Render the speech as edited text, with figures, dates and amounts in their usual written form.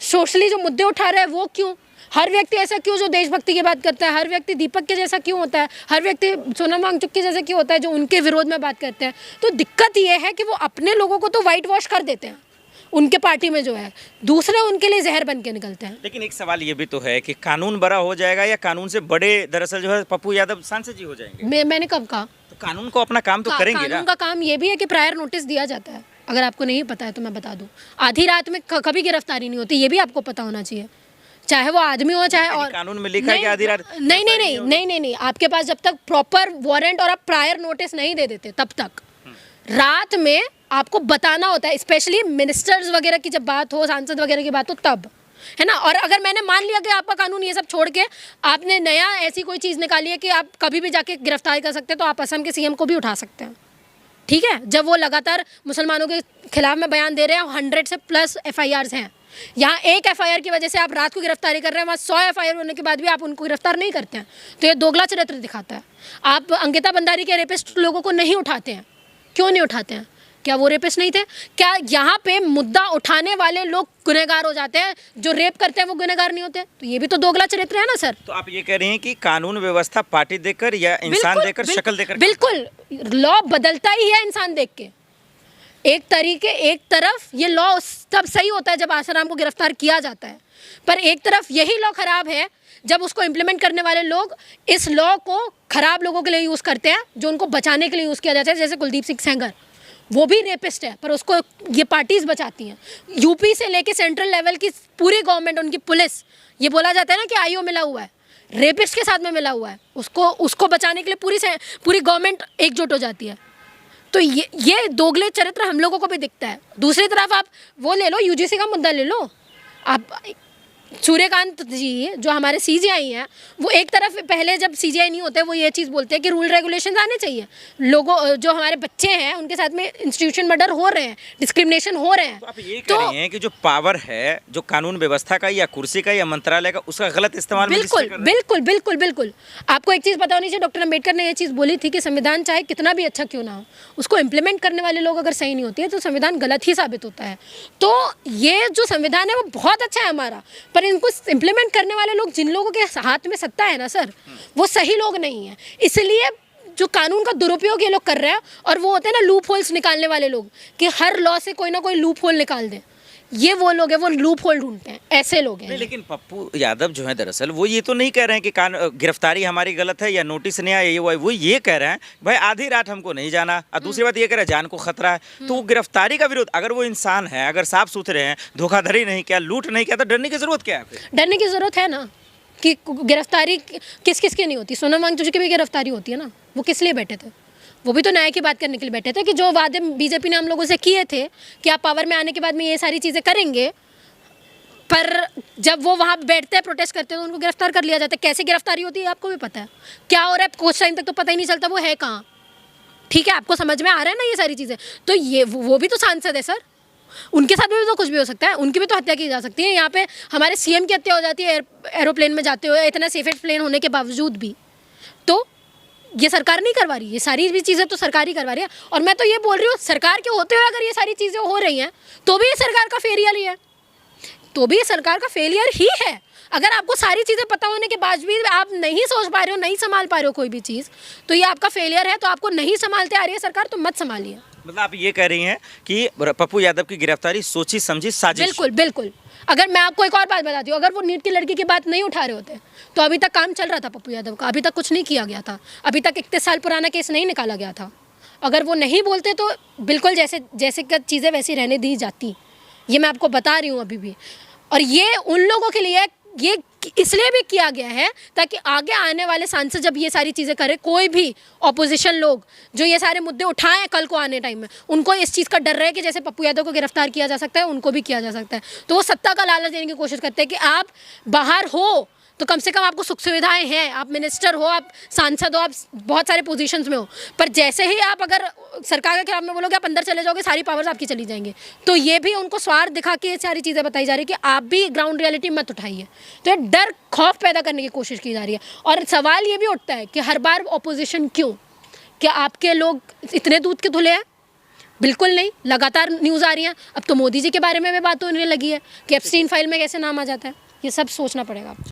Socially जो मुद्दे उठा रहा है वो क्यों, हर व्यक्ति ऐसा क्यों जो देशभक्ति की बात करता है, हर व्यक्ति दीपक के जैसा क्यों होता है, हर व्यक्ति सोनम वांगचुक के जैसा क्यों होता है जो उनके विरोध में बात करते हैं। तो दिक्कत ये है कि वो अपने लोगों को तो वाइट वॉश कर देते हैं उनके पार्टी में जो है, दूसरे उनके लिए जहर बन के निकलते हैं। लेकिन एक सवाल ये भी तो है कि कानून बड़ा हो जाएगा या कानून से बड़े दरअसल जो है पप्पू यादव सांसद जी हो जाएंगे। मैंने कब कहा? तो कानून को अपना काम तो करेंगे ना। कानून का काम ये भी है कि प्रायर नोटिस दिया जाता है। अगर आपको नहीं पता है तो मैं बता दूं, आधी रात में कभी गिरफ्तारी नहीं होती, ये भी आपको पता होना चाहिए, चाहे वो आदमी हो चाहे और कानून में लिखा है कि आधी रात नहीं, आपके पास जब तक प्रॉपर वारंट और आप प्रायर नोटिस नहीं दे देते तब तक रात में आपको बताना होता है, स्पेशली मिनिस्टर्स वगैरह की जब बात हो, सांसद वगैरह की बात हो तब, है ना। और अगर मैंने मान लिया कि आपका कानून ये सब छोड़ के आपने नया ऐसी कोई चीज़ निकाली है कि आप कभी भी जाके गिरफ्तार कर सकते हैं, तो आप असम के सीएम को भी उठा सकते हैं, ठीक है। जब वो लगातार मुसलमानों के खिलाफ में बयान दे रहे हैं, 100 से प्लस FIRs हैं, यहाँ एक FIR की वजह से आप रात को गिरफ्तारी कर रहे हैं, वहाँ 100 FIR होने के बाद भी आप उनको गिरफ्तार नहीं करते हैं, तो ये दोगला चरित्र दिखाता है। आप अंकिता भंडारी के रेपिस्ट लोगों को नहीं उठाते हैं, क्यों नहीं उठाते हैं? क्या वो रेपिस्ट नहीं थे? क्या यहाँ पे मुद्दा उठाने वाले लोग गुनहगार हो जाते हैं, जो रेप करते हैं वो गुनहगार नहीं होते? तो ये भी तो दोगला चरित्र है ना सर। तो आप ये कह रहे हैं कि कानून व्यवस्था पार्टी देकर या इंसान देकर, शक्ल देकर? बिल्कुल, लॉ बदलता ही है इंसान देख के। एक तरफ ये लॉ तब सही होता है जब आसाराम को गिरफ्तार किया जाता है, पर एक तरफ यही लॉ खराब है जब उसको इम्प्लीमेंट करने वाले लोग इस लॉ को खराब लोगों के लिए यूज़ करते हैं, जो उनको बचाने के लिए यूज़ किया जाता है। जैसे कुलदीप सिंह सेंगर, वो भी रेपिस्ट है, पर उसको ये पार्टीज बचाती हैं। यूपी से लेके सेंट्रल लेवल की पूरी गवर्नमेंट, उनकी पुलिस, ये बोला जाता है ना कि आईओ मिला हुआ है, रेपिस्ट के साथ में मिला हुआ है, उसको बचाने के लिए पूरी गवर्नमेंट एकजुट हो जाती है। तो ये दोगले चरित्र हम लोगों को भी दिखता है। दूसरी तरफ आप वो ले लो, UGC का मुद्दा ले लो, आप सूर्यकांत जी जो हमारे CGI हैं, वो एक तरफ पहले जब CGI नहीं होते वो ये चीज़ बोलते हैं कि रूल रेगुलेशन आने चाहिए, लोगों जो हमारे बच्चे हैं उनके साथ में इंस्टीट्यूशन मर्डर हो रहे हैं, डिस्क्रिमिनेशन हो रहे हैं। तो आप ये कह रही हैं कि जो पावर है, जो कानून व्यवस्था का या कुर्सी का या मंत्रालय का, उसका गलत इस्तेमाल बिल्कुल। आपको एक चीज़ पता होनी चाहिए, डॉक्टर अम्बेडकर ने ये चीज़ बोली थी कि संविधान चाहे कितना भी अच्छा क्यों ना हो, उसको इम्प्लीमेंट करने वाले लोग अगर सही नहीं होते हैं तो संविधान गलत ही साबित होता है। तो ये जो संविधान है वो बहुत अच्छा है हमारा, पर इनको इम्प्लीमेंट करने वाले लोग, जिन लोगों के हाथ में सत्ता है ना सर, वो सही लोग नहीं हैं। इसलिए जो कानून का दुरुपयोग ये लोग कर रहे हैं, और वो होते हैं ना लूप होल्स निकालने वाले लोग, कि हर लॉ से कोई ना कोई लूप होल निकाल दें, ये वो लोग हैं, वो लूप होल ढूंढते हैं, ऐसे लोग हैं। लेकिन पप्पू यादव जो है दरअसल वो ये तो नहीं कह रहे हैं कि गिरफ्तारी हमारी गलत है या नोटिस नहीं आया, वो ये कह रहे हैं भाई आधी रात हमको नहीं जाना, और दूसरी बात ये कह रहे हैं जान को खतरा है। तो वो गिरफ्तारी का विरोध, अगर वो इंसान है, अगर साफ सुथरे हैं, धोखाधड़ी नहीं किया, लूट नहीं किया, तो डरने की जरूरत क्या है? डरने की जरूरत है ना, कि गिरफ्तारी किस किस की नहीं होती। सोनम वांगचुक की भी गिरफ्तारी होती है ना, वो किस लिए बैठे थे? वो भी तो न्याय की बात करने के लिए बैठे थे, कि जो वादे बीजेपी ने हम लोगों से किए थे कि आप पावर में आने के बाद में ये सारी चीज़ें करेंगे, पर जब वो वहाँ बैठते हैं, प्रोटेस्ट करते हैं, तो उनको गिरफ्तार कर लिया जाता है। कैसे गिरफ्तारी होती है आपको भी पता है, क्या हो रहा है कुछ टाइम तक तो पता ही नहीं चलता वो है कहाँ। ठीक है, आपको समझ में आ रहा है ना ये सारी चीज़ें। तो ये वो भी तो सांसद है सर, उनके साथ में भी तो कुछ भी हो सकता है, उनकी भी तो हत्या की जा सकती है। यहाँ पे हमारे CM की हत्या हो जाती है एरोप्लेन में जाते हुए, इतना सेफेस्ट प्लेन होने के बावजूद भी। तो ये सरकार नहीं करवा रही, ये सारी भी चीज़ें तो सरकार ही करवा रही है। और मैं तो ये बोल रही हूँ, सरकार के होते हुए अगर ये सारी चीज़ें हो रही हैं तो भी ये सरकार का फेलियर ही है, तो भी ये सरकार का फेलियर ही है। अगर आपको सारी चीज़ें पता होने के बाद भी आप नहीं सोच पा रहे हो, नहीं संभाल पा रहे हो कोई भी चीज़, तो ये आपका फेलियर है। तो आपको नहीं संभालते आ रही है सरकार, तो मत संभालिए। मतलब आप ये कह रही हैं कि पप्पू यादव की गिरफ्तारी सोची समझी साजिश? बिल्कुल। अगर मैं आपको एक और बात बताती हूँ, अगर वो नीट की लड़की की बात नहीं उठा रहे होते तो अभी तक काम चल रहा था पप्पू यादव का, अभी तक कुछ नहीं किया गया था, अभी तक 31 साल पुराना केस नहीं निकाला गया था। अगर वो नहीं बोलते तो बिल्कुल जैसे चीज़ें वैसी रहने दी जाती, ये मैं आपको बता रही हूँ अभी भी। और ये उन लोगों के लिए ये इसलिए भी किया गया है ताकि आगे आने वाले सांसद जब ये सारी चीज़ें करें, कोई भी ऑपोजिशन लोग जो ये सारे मुद्दे उठाएं कल को आने टाइम में, उनको इस चीज़ का डर रहे कि जैसे पप्पू यादव को गिरफ्तार किया जा सकता है, उनको भी किया जा सकता है। तो वो सत्ता का लालच देने की कोशिश करते हैं कि आप बाहर हो तो कम से कम आपको सुख सुविधाएं हैं, आप मिनिस्टर हो, आप सांसद हो, आप बहुत सारे पोजीशंस में हो, पर जैसे ही आप अगर सरकार के खिलाफ में बोलोगे, आप अंदर चले जाओगे, सारी पावर्स आपकी चली जाएंगी। तो ये भी उनको स्वार्थ दिखा के ये सारी चीज़ें बताई जा रही है कि आप भी ग्राउंड रियलिटी मत उठाइए। तो ये डर खौफ पैदा करने की कोशिश की जा रही है। और सवाल ये भी उठता है कि हर बार ऑपोजिशन क्यों? क्या आपके लोग इतने दूध के धुले हैं? बिल्कुल नहीं, लगातार न्यूज़ आ रही हैं। अब तो मोदी जी के बारे में भी बात होने लगी है कि एप्स्टीन फाइल में कैसे नाम आ जाता है। ये सब सोचना पड़ेगा।